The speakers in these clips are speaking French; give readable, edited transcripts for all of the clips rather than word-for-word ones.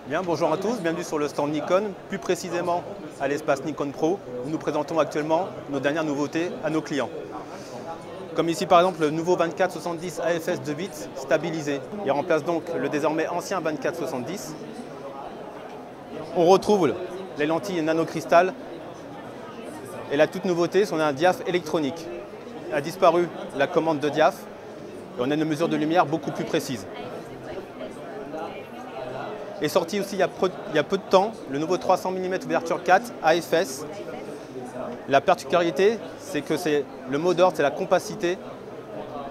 Bien, bonjour à tous, bienvenue sur le stand Nikon, plus précisément à l'espace Nikon Pro, où nous présentons actuellement nos dernières nouveautés à nos clients. Comme ici par exemple le nouveau 24-70 AFS 2.8 stabilisé. Il remplace donc le désormais ancien 24-70. On retrouve les lentilles nanocristal et la toute nouveauté, c'est un diaph électronique. A disparu la commande de diaph et on a une mesure de lumière beaucoup plus précise. Est sorti aussi il y a peu de temps le nouveau 300 mm ouverture 4 AFS. La particularité, c'est que le mot d'ordre, c'est la compacité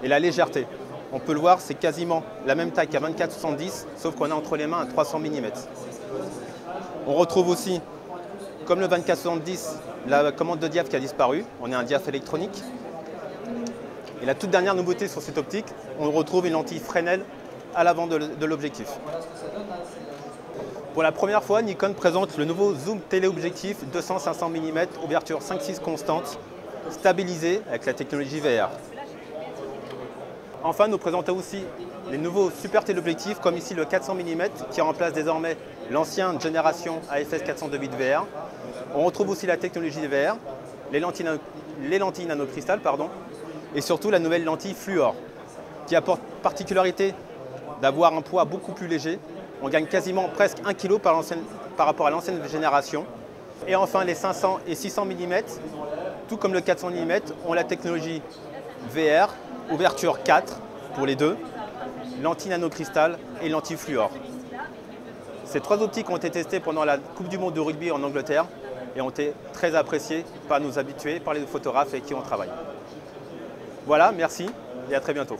et la légèreté. On peut le voir, c'est quasiment la même taille qu'à 24-70, sauf qu'on a entre les mains un 300 mm. On retrouve aussi, comme le 24-70, la commande de diaph qui a disparu. On a un diaph électronique. Et la toute dernière nouveauté sur cette optique, on retrouve une lentille Fresnel à l'avant de l'objectif. Pour la première fois, Nikon présente le nouveau zoom téléobjectif 200-500 mm, ouverture 5.6 constante, stabilisé avec la technologie VR. Enfin, nous présentons aussi les nouveaux super téléobjectifs, comme ici le 400 mm, qui remplace désormais l'ancienne génération AFS 400-2.8 VR. On retrouve aussi la technologie VR, les lentilles nanocristal, et surtout la nouvelle lentille fluor, qui apporte particularité d'avoir un poids beaucoup plus léger. On gagne quasiment presque 1 kg par rapport à l'ancienne génération. Et enfin, les 500 et 600 mm, tout comme le 400 mm, ont la technologie VR, ouverture 4 pour les deux, lentille nanocristal et lentille fluor. Ces trois optiques ont été testées pendant la Coupe du Monde de rugby en Angleterre et ont été très appréciées par nos habitués, par les photographes avec qui on travaille. Voilà, merci et à très bientôt.